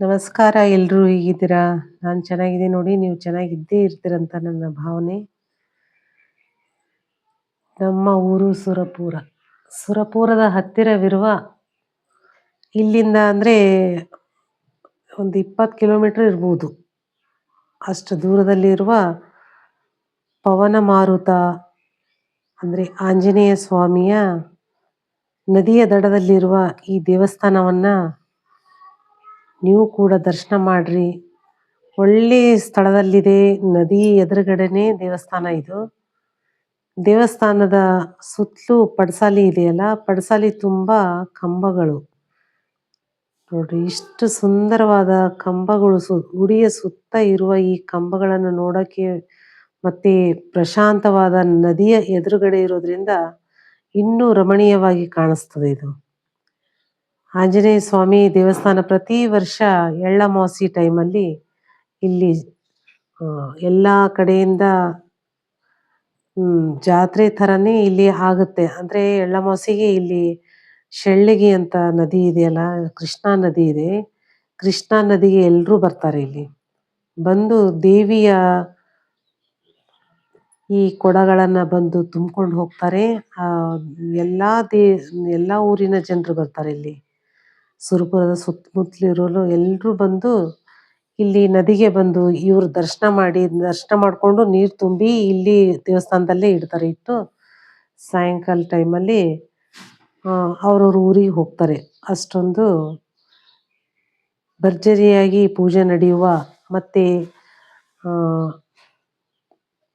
ನಮಸ್ಕಾರ, ಎಲ್ರೂ ಹೇಗಿದ್ದೀರಾ? ನಾನು ಚೆನ್ನಾಗಿದ್ದೀನಿ ನೋಡಿ, ನೀವು ಚೆನ್ನಾಗಿದ್ದೇ ಇರ್ತೀರಂತ ನನ್ನ ಭಾವನೆ. ನಮ್ಮ ಊರು ಸುರಪುರ. ಸುರಪುರದ ಹತ್ತಿರವಿರುವ ಇಲ್ಲಿಂದ ಅಂದರೆ ಒಂದು 20 ಕಿಲೋಮೀಟರ್ ಇರ್ಬೋದು. ಅಷ್ಟು ದೂರದಲ್ಲಿರುವ ಪವನ ಮಾರುತ ಅಂದರೆ ಆಂಜನೇಯ ಸ್ವಾಮಿಯ ನದಿಯ ದಡದಲ್ಲಿರುವ ಈ ದೇವಸ್ಥಾನವನ್ನು ನೀವು ಕೂಡ ದರ್ಶನ ಮಾಡ್ರಿ. ಒಳ್ಳೆ ಸ್ಥಳದಲ್ಲಿದೆ, ನದಿ ಎದುರುಗಡೆನೇ ದೇವಸ್ಥಾನ ಇದು. ದೇವಸ್ಥಾನದ ಸುತ್ತಲೂ ಪಡಸಾಲಿ ಇದೆಯಲ್ಲ, ಪಡಸಾಲಿ ತುಂಬ ಕಂಬಗಳು ನೋಡ್ರಿ. ಇಷ್ಟು ಸುಂದರವಾದ ಕಂಬಗಳು ಗುಡಿಯ ಸುತ್ತ ಇರುವ ಈ ಕಂಬಗಳನ್ನು ನೋಡೋಕ್ಕೆ ಮತ್ತೆ ಪ್ರಶಾಂತವಾದ ನದಿಯ ಎದುರುಗಡೆ ಇರೋದ್ರಿಂದ ಇನ್ನೂ ರಮಣೀಯವಾಗಿ ಕಾಣಿಸ್ತದೆ ಇದು. ಆಂಜನೇಯ ಸ್ವಾಮಿ ದೇವಸ್ಥಾನ ಪ್ರತಿ ವರ್ಷ ಎಳ್ಳಮಾವಾಸ್ಯೆ ಟೈಮಲ್ಲಿ ಇಲ್ಲಿ ಎಲ್ಲ ಕಡೆಯಿಂದ ಜಾತ್ರೆ ಥರನೇ ಇಲ್ಲಿ ಆಗುತ್ತೆ. ಅಂದರೆ ಎಳ್ಳಮಾವಾಸ್ಯೆಗೆ ಇಲ್ಲಿ ಶೆಳ್ಳಿಗೆ ಅಂತ ನದಿ ಇದೆಯಲ್ಲ, ಕೃಷ್ಣಾ ನದಿ ಇದೆ. ಕೃಷ್ಣಾ ನದಿಗೆ ಎಲ್ಲರೂ ಬರ್ತಾರೆ ಇಲ್ಲಿ ಬಂದು ದೇವಿಯ ಈ ಕೊಡಗಳನ್ನು ಬಂದು ತುಂಬ್ಕೊಂಡು ಹೋಗ್ತಾರೆ. ಎಲ್ಲ ಊರಿನ ಜನರು ಬರ್ತಾರೆ ಇಲ್ಲಿ. ಸುರಪುರದ ಸುತ್ತಮುತ್ತಲಿರೋರು ಎಲ್ಲರೂ ಬಂದು ಇಲ್ಲಿ ನದಿಗೆ ಬಂದು ಇವರು ದರ್ಶನ ಮಾಡಿಕೊಂಡು ನೀರು ತುಂಬಿ ಇಲ್ಲಿ ದೇವಸ್ಥಾನದಲ್ಲೇ ಇಡ್ತಾರೆ. ಇಟ್ಟು ಸಾಯಂಕಾಲ ಟೈಮಲ್ಲಿ ಅವ್ರವ್ರ ಊರಿಗೆ ಹೋಗ್ತಾರೆ. ಅಷ್ಟೊಂದು ಭರ್ಜರಿಯಾಗಿ ಪೂಜೆ ನಡೆಯುವ ಮತ್ತು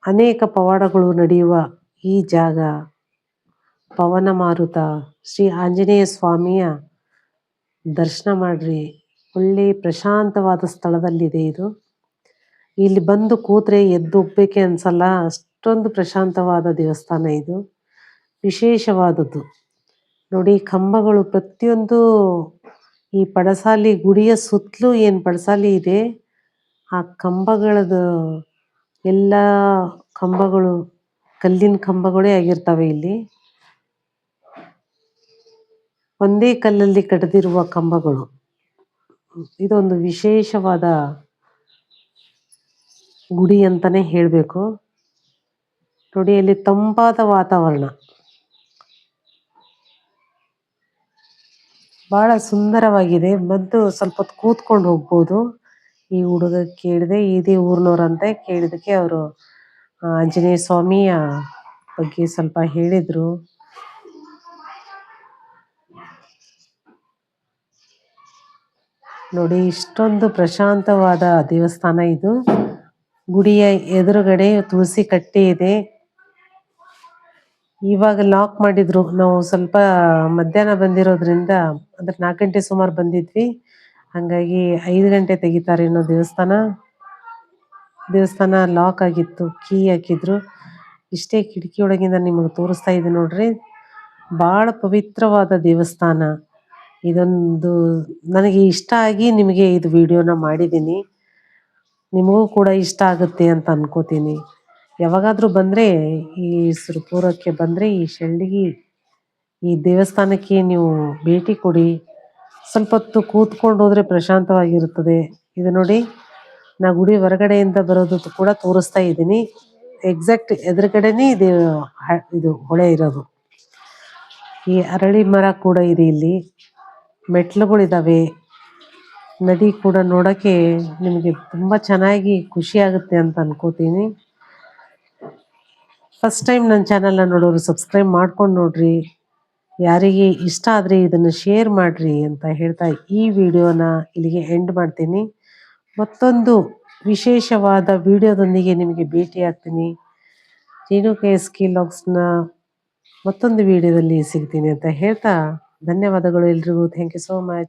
ಅನೇಕ ಪವಾಡಗಳು ನಡೆಯುವ ಈ ಜಾಗ ಪವನ ಮಾರುತ ಶ್ರೀ ಆಂಜನೇಯ ಸ್ವಾಮಿಯ ದರ್ಶನ ಮಾಡ್ರಿ. ಒಳ್ಳೆ ಪ್ರಶಾಂತವಾದ ಸ್ಥಳದಲ್ಲಿದೆ ಇದು. ಇಲ್ಲಿ ಬಂದು ಕೂತ್ರೆ ಎದ್ದೋಗ್ಬೇಕೆ ಅನ್ಸಲ್ಲ, ಅಷ್ಟೊಂದು ಪ್ರಶಾಂತವಾದ ದೇವಸ್ಥಾನ ಇದು. ವಿಶೇಷವಾದದ್ದು ನೋಡಿ, ಕಂಬಗಳು ಪ್ರತಿಯೊಂದು ಈ ಪಡಸಾಲಿ ಗುಡಿಯ ಸುತ್ತಲೂ ಏನು ಪಡಸಾಲಿ ಇದೆ, ಆ ಕಂಬಗಳದ್ದು ಎಲ್ಲ ಕಂಬಗಳು ಕಲ್ಲಿನ ಕಂಬಗಳೇ ಆಗಿರ್ತವೆ. ಇಲ್ಲಿ ಒಂದೇ ಕಲ್ಲಲ್ಲಿ ಕಟ್ಟಿದಿರುವ ಕಂಬಗಳು. ಇದೊಂದು ವಿಶೇಷವಾದ ಗುಡಿ ಅಂತಾನೆ ಹೇಳಬೇಕು ನೋಡಿ. ಅಲ್ಲಿ ತಂಪಾದ ವಾತಾವರಣ, ಬಹಳ ಸುಂದರವಾಗಿದೆ. ಬಂದು ಸ್ವಲ್ಪ ಹೊತ್ತು ಕೂತ್ಕೊಂಡು ಹೋಗ್ಬೋದು. ಈ ಹುಡುಗ ಕೇಳಿದೆ, ಇದೇ ಊರಿನವ್ರಂತೆ. ಕೇಳಿದಕ್ಕೆ ಅವರು ಆಂಜನೇಯ ಸ್ವಾಮಿಯ ಬಗ್ಗೆ ಸ್ವಲ್ಪ ಹೇಳಿದರು. ನೋಡಿ, ಇಷ್ಟೊಂದು ಪ್ರಶಾಂತವಾದ ದೇವಸ್ಥಾನ ಇದು. ಗುಡಿಯ ಎದುರುಗಡೆ ತುಳಸಿ ಕಟ್ಟೆ ಇದೆ. ಇವಾಗ ಲಾಕ್ ಮಾಡಿದ್ರು. ನಾವು ಸ್ವಲ್ಪ ಮಧ್ಯಾಹ್ನ ಬಂದಿರೋದ್ರಿಂದ, ಅಂದ್ರೆ 4 ಗಂಟೆ ಸುಮಾರು ಬಂದಿದ್ವಿ, ಹಾಗಾಗಿ 5 ಗಂಟೆ ತೆಗಿತಾರೆ ಇನ್ನೋ ದೇವಸ್ಥಾನ ಲಾಕ್ ಆಗಿತ್ತು. ಕೀ ಹಾಕಿದ್ರು. ಇಷ್ಟೇ ಕಿಟಕಿ ಒಳಗಿಂದ ನಿಮಗೆ ತೋರಿಸ್ತಾ ಇದೆ ನೋಡ್ರಿ. ಭಾಳ ಪವಿತ್ರವಾದ ದೇವಸ್ಥಾನ ಇದೊಂದು. ನನಗೆ ಇಷ್ಟ ಆಗಿ ನಿಮಗೆ ಇದು ವಿಡಿಯೋನ ಮಾಡಿದ್ದೀನಿ. ನಿಮಗೂ ಕೂಡ ಇಷ್ಟ ಆಗುತ್ತೆ ಅಂತ ಅನ್ಕೋತೀನಿ. ಯಾವಾಗಾದರೂ ಬಂದರೆ ಈ ಸುರಪುರಕ್ಕೆ ಬಂದರೆ ಈ ಶೆಳ್ಳಿಗೆ ಈ ದೇವಸ್ಥಾನಕ್ಕೆ ನೀವು ಭೇಟಿ ಕೊಡಿ. ಸ್ವಲ್ಪ ಹೊತ್ತು ಕೂತ್ಕೊಂಡು ಹೋದರೆ ಪ್ರಶಾಂತವಾಗಿರುತ್ತದೆ. ಇದು ನೋಡಿ, ನಾ ಗುಡಿ ಹೊರಗಡೆಯಿಂದ ಬರೋದು ಕೂಡ ತೋರಿಸ್ತಾ ಇದ್ದೀನಿ. ಎಕ್ಸಾಕ್ಟ್ ಎದುರುಗಡೆನೇ ಇದು ಹೊಳೆ ಇರೋದು. ಈ ಅರಳಿ ಮರ ಕೂಡ ಇದೆ ಇಲ್ಲಿ. ಮೆಟ್ಲುಗಳಿದ್ದಾವೆ. ನದಿ ಕೂಡ ನೋಡೋಕ್ಕೆ ನಿಮಗೆ ತುಂಬ ಚೆನ್ನಾಗಿ ಖುಷಿ ಆಗುತ್ತೆ ಅಂತ ಅನ್ಕೋತೀನಿ. ಫಸ್ಟ್ ಟೈಮ್ ನನ್ನ ಚಾನಲ್ನ ನೋಡೋರು ಸಬ್ಸ್ಕ್ರೈಬ್ ಮಾಡ್ಕೊಂಡು ನೋಡ್ರಿ. ಯಾರಿಗೆ ಇಷ್ಟ ಆದರೆ ಇದನ್ನು ಶೇರ್ ಮಾಡಿರಿ ಅಂತ ಹೇಳ್ತಾ ಈ ವಿಡಿಯೋನ ಇಲ್ಲಿಗೆ ಎಂಡ್ ಮಾಡ್ತೀನಿ. ಮತ್ತೊಂದು ವಿಶೇಷವಾದ ವಿಡಿಯೋದೊಂದಿಗೆ ನಿಮಗೆ ಭೇಟಿ ಆಗ್ತೀನಿ. ರೇಣುಕಾ SK ವ್ಲಾಗ್ಸ್ನ ಮತ್ತೊಂದು ವಿಡಿಯೋದಲ್ಲಿ ಸಿಗ್ತೀನಿ ಅಂತ ಹೇಳ್ತಾ ಧನ್ಯವಾದಗಳು ಎಲ್ರಿಗೂ. Thank you so much.